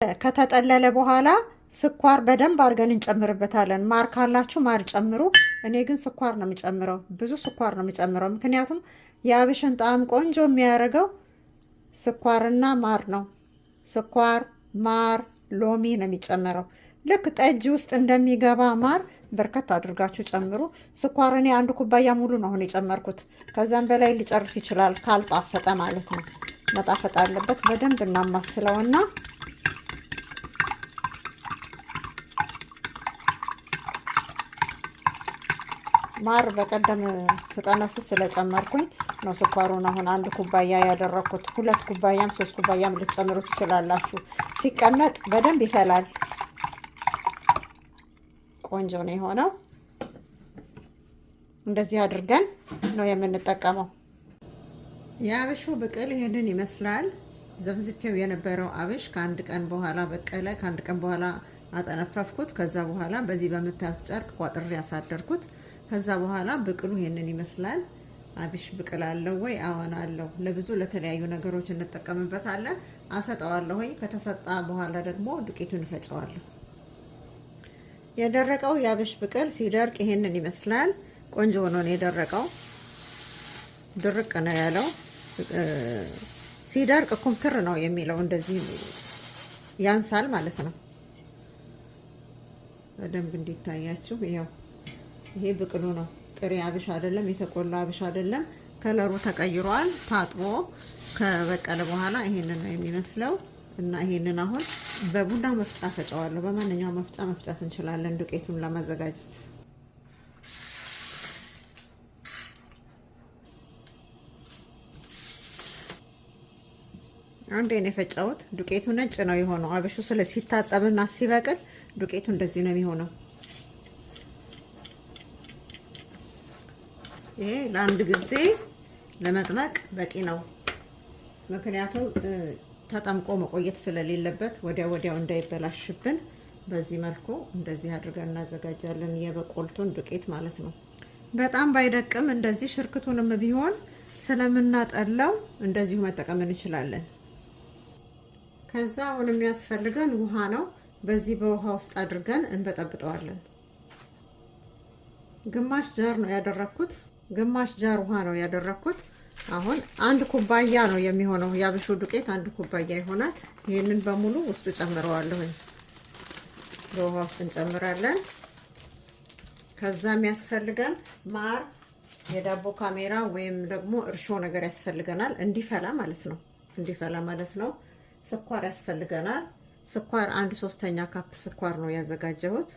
ከተጠለለ በኋላ ስኳር በደንብ አድርገን እንጨምርበታለን። ማር ካላችሁ ማር ጨምሩ። እኔ ግን ስኳር ነው የምጨምረው፣ ብዙ ስኳር ነው የምጨምረው። ምክንያቱም የአብሽን ጣዕም ቆንጆ የሚያደርገው ስኳርና ማር ነው። ስኳር፣ ማር፣ ሎሚ ነው የሚጨምረው። ልክ ጠጅ ውስጥ እንደሚገባ ማር በርከት አድርጋችሁ ጨምሩ። ስኳር እኔ 1 ኩባያ ሙሉ ነው አሁን የጨመርኩት። ከዛም በላይ ሊጨርስ ይችላል ካልጣፈጠ ማለት ነው። መጣፈጥ አለበት። በደንብ እናማስለውና ማር በቀደም ስጠነስስ ስለጨመርኩኝ ነው ስኳሩን አሁን 1 ኩባያ ያደረኩት። 2 ኩባያም 3 ኩባያም ልትጨምሩ ትችላላችሁ። ሲቀመጥ በደንብ ይፈላል። ቆንጆ ነው የሆነው። እንደዚህ አድርገን ነው የምንጠቀመው። የአብሹ ብቅል ይሄንን ይመስላል። ዘፍዝፌው የነበረው አብሽ ከአንድ ቀን በኋላ በቀለ። ከአንድ ቀን በኋላ አጠነፈፍኩት። ከዛ በኋላ በዚህ በምታዩት ጨርቅ ቋጥሬ ያሳደርኩት። ከዛ በኋላ ብቅሉ ይሄንን ይመስላል። አብሽ ብቅል አለው ወይ? አዎን አለው። ለብዙ ለተለያዩ ነገሮች እንጠቀምበታለን። አሰጠዋለሁ። ከተሰጣ በኋላ ደግሞ ዱቄቱን እፈጨዋለሁ። የደረቀው የአብሽ ብቅል ሲደርቅ ይሄንን ይመስላል። ቆንጆ ሆኖ ነው የደረቀው። ድርቅ ነው ያለው። ሲደርቅ ኩምትር ነው የሚለው። እንደዚህ ያንሳል ማለት ነው። በደንብ እንዲታያችሁ ይሄው ይሄ ብቅሉ ነው። ጥሬ አብሽ አይደለም፣ የተቆላ አብሽ አይደለም። ከለሩ ተቀይሯል። ታጥቦ ከበቀለ በኋላ ይሄንን ነው የሚመስለው። እና ይሄንን አሁን በቡና መፍጫ ፈጫዋለሁ። በማንኛውም መፍጫ መፍጫት እንችላለን ዱቄቱን ለማዘጋጀት። አንዴ ነው የፈጫሁት። ዱቄቱ ነጭ ነው የሆነው። አብሹ ሲታጠብና ሲበቅል ዱቄቱ እንደዚህ ነው የሚሆነው። ይሄ ለአንድ ጊዜ ለመጥመቅ በቂ ነው። ምክንያቱም ተጠምቆ መቆየት ስለሌለበት ወዲያው እንዳይበላሽብን በዚህ መልኩ እንደዚህ አድርገን እናዘጋጃለን። የበቆልቱን ዱቄት ማለት ነው። በጣም ባይደቅም እንደዚህ ሽርክቱንም ቢሆን ስለምናጠላው እንደዚሁ መጠቀም እንችላለን። ከዛ አሁን የሚያስፈልገን ውሃ ነው። በዚህ በውሃ ውስጥ አድርገን እንበጠብጠዋለን። ግማሽ ጃር ነው ያደረኩት። ግማሽ ጃር ውሃ ነው ያደረኩት። አሁን 1 ኩባያ ነው የሚሆነው። የአብሹ ዱቄት 1 ኩባያ ይሆናል። ይሄንን በሙሉ ውስጡ ጨምረዋለሁ። በውሃ ውስጥ እንጨምራለን። ከዛ የሚያስፈልገን ማር፣ የዳቦ ካሜራ ወይም ደግሞ እርሾ ነገር ያስፈልገናል። እንዲፈላ ማለት ነው። ስኳር ያስፈልገናል። ስኳር 1/3 ካፕ ስኳር ነው ያዘጋጀሁት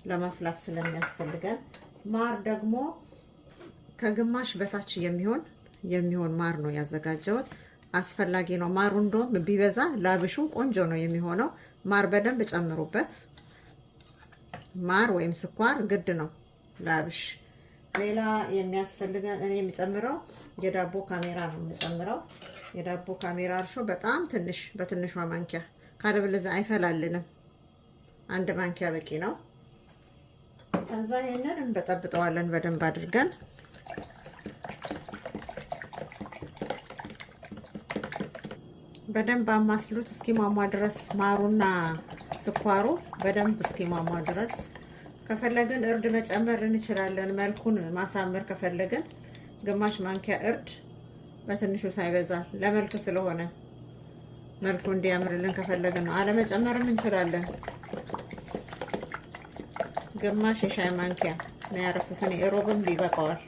ለማፍላት ስለሚያስፈልገን። ማር ደግሞ ከግማሽ በታች የሚሆን ማር ነው ያዘጋጀሁት። አስፈላጊ ነው ማሩ። እንደውም ቢበዛ ላብሹ ቆንጆ ነው የሚሆነው። ማር በደንብ ጨምሩበት። ማር ወይም ስኳር ግድ ነው ላብሽ። ሌላ የሚያስፈልገን እኔ የምጨምረው የዳቦ ካሜራ ነው የምጨምረው። የዳቦ ካሜራ እርሾ በጣም ትንሽ፣ በትንሿ ማንኪያ፣ ካለበለዚያ አይፈላልንም። 1 ማንኪያ በቂ ነው። ከዛ ይሄንን እንበጠብጠዋለን በደንብ አድርገን። በደንብ አማስሉት እስኪሟሟ ድረስ። ማሩና ስኳሩ በደንብ እስኪሟሟ ድረስ። ከፈለግን እርድ መጨመር እንችላለን። መልኩን ማሳመር ከፈለግን ግማሽ ማንኪያ እርድ በትንሹ ሳይበዛ፣ ለመልክ ስለሆነ መልኩ እንዲያምርልን ከፈለግን ነው። አለመጨመርም እንችላለን። ግማሽ የሻይ ማንኪያ ነው ያደረኩት እኔ። ሮብም ይበቃዋል።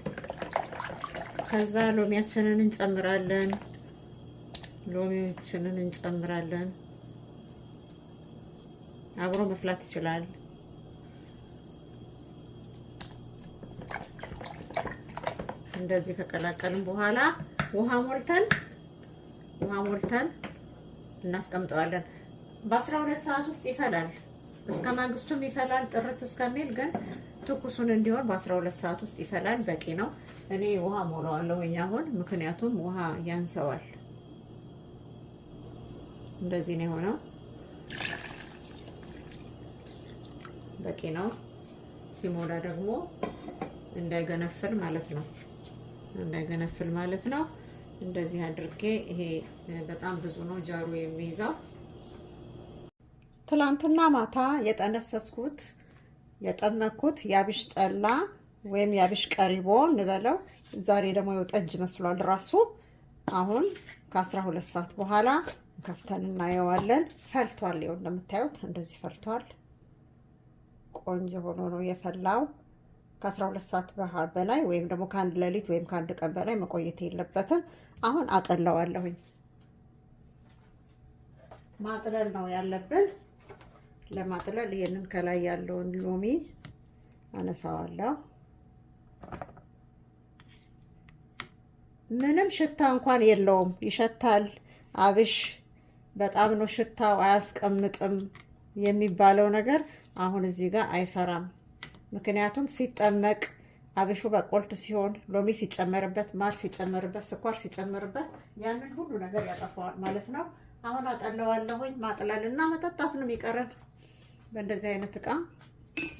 ከዛ ሎሚያችንን እንጨምራለን። አብሮ መፍላት ይችላል። እንደዚህ ከቀላቀልን በኋላ ውሃ ሞልተን እናስቀምጠዋለን። በ12 ሰዓት ውስጥ ይፈላል። እስከ ማግስቱም ይፈላል ጥርት እስከሚል። ግን ትኩሱን እንዲሆን በ12 ሰዓት ውስጥ ይፈላል። በቂ ነው። እኔ ውሃ ሞላዋለሁ አሁን፣ ምክንያቱም ውሃ ያንሰዋል። እንደዚህ ነው የሆነው። በቂ ነው። ሲሞላ ደግሞ እንዳይገነፍል ማለት ነው። እንደዚህ አድርጌ ይሄ በጣም ብዙ ነው ጃሩ የሚይዘው። ትላንትና ማታ የጠነሰስኩት የጠመኩት ያብሽ ጠላ ወይም ያብሽ ቀሪቦ እንበለው። ዛሬ ደግሞ የጠጅ መስሏል ራሱ። አሁን ከ12 ሰዓት በኋላ ከፍተን እናየዋለን። ፈልቷል። ይኸው እንደምታዩት እንደዚህ ፈልቷል። ቆንጆ ሆኖ ነው የፈላው። ከ12 ሰዓት በላይ ወይም ደግሞ ከአንድ ሌሊት ወይም ከአንድ ቀን በላይ መቆየት የለበትም። አሁን አጠለዋለሁኝ። ማጥለል ነው ያለብን። ለማጥለል ይሄንን ከላይ ያለውን ሎሚ አነሳዋለሁ። ምንም ሽታ እንኳን የለውም። ይሸታል። አብሽ በጣም ነው ሽታው፣ አያስቀምጥም የሚባለው ነገር አሁን እዚህ ጋር አይሰራም። ምክንያቱም ሲጠመቅ አብሹ በቆልት ሲሆን ሎሚ ሲጨመርበት፣ ማር ሲጨመርበት፣ ስኳር ሲጨመርበት ያንን ሁሉ ነገር ያጠፋዋል ማለት ነው። አሁን አጠለዋለሁኝ። ማጥለልና መጠጣት ነው የሚቀረን። በእንደዚህ አይነት እቃ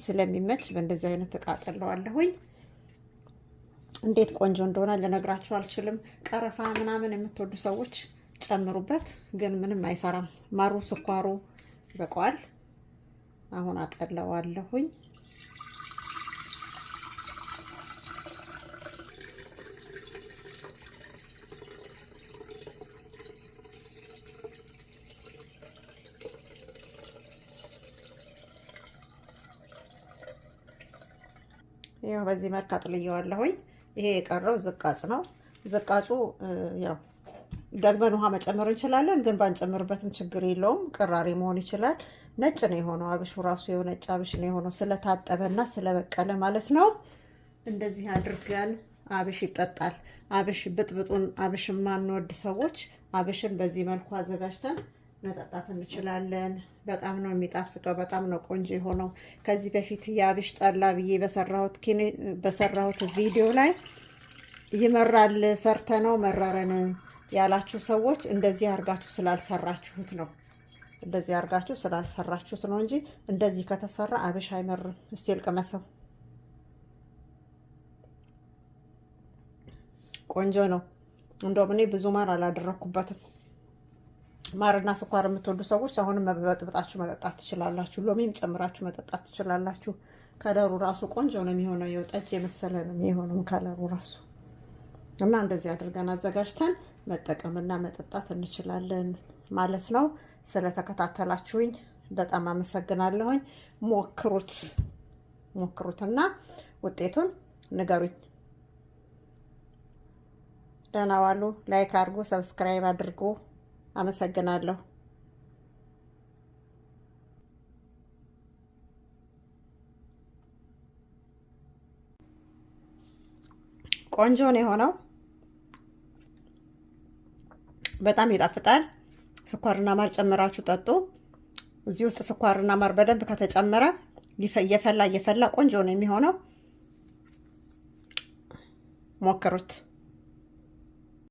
ስለሚመች በእንደዚህ አይነት እቃ አጠለዋለሁኝ። እንዴት ቆንጆ እንደሆነ ልነግራችሁ አልችልም። ቀረፋ ምናምን የምትወዱ ሰዎች ጨምሩበት፣ ግን ምንም አይሰራም። ማሩ ስኳሩ በቋል። አሁን አጠለዋለሁኝ። ያው በዚህ መልክ አጥልየዋለሁኝ። ይሄ የቀረው ዝቃጭ ነው። ዝቃጩ ያው ደግመን ውሃ መጨመር እንችላለን፣ ግን ባንጨምርበትም ችግር የለውም። ቅራሪ መሆን ይችላል። ነጭ ነው የሆነው አብሹ ራሱ የነጭ አብሽ ነው የሆነው፣ ስለታጠበና ስለበቀለ ማለት ነው። እንደዚህ አድርገን አብሽ ይጠጣል። አብሽ ብጥብጡን አብሽ የማንወድ ሰዎች አብሽን በዚህ መልኩ አዘጋጅተን መጠጣት እንችላለን። በጣም ነው የሚጣፍጠው። በጣም ነው ቆንጆ የሆነው። ከዚህ በፊት የአብሽ ጠላ ብዬ በሰራሁት ቪዲዮ ላይ ይመራል ሰርተነው መረረን ያላችሁ ሰዎች እንደዚህ አርጋችሁ ስላልሰራችሁት ነው። እንደዚህ አርጋችሁ ስላልሰራችሁት ነው እንጂ እንደዚህ ከተሰራ አብሽ አይመርም። እስቲ ልቅመሰው። ቆንጆ ነው። እንደውም እኔ ብዙ ማር አላደረኩበትም። ማርና ስኳር የምትወዱ ሰዎች አሁንም መበጥብጣችሁ መጠጣት ትችላላችሁ። ሎሚም ጨምራችሁ መጠጣት ትችላላችሁ። ከለሩ ራሱ ቆንጆ ነው የሚሆነው። የው ጠጅ የመሰለ ነው የሚሆነው ከለሩ ራሱ። እና እንደዚህ አድርገን አዘጋጅተን መጠቀምና መጠጣት እንችላለን ማለት ነው። ስለተከታተላችሁኝ በጣም አመሰግናለሁኝ። ሞክሩትና ውጤቱን ንገሩኝ። ደህና ዋሉ። ላይክ አድርጉ፣ ሰብስክራይብ አድርጉ። አመሰግናለሁ። ቆንጆ ነው የሆነው። በጣም ይጣፍጣል። ስኳርና ማር ጨምራችሁ ጠጡ። እዚህ ውስጥ ስኳርና ማር በደንብ ከተጨመረ እየፈላ ቆንጆ ነው የሚሆነው። ሞክሩት።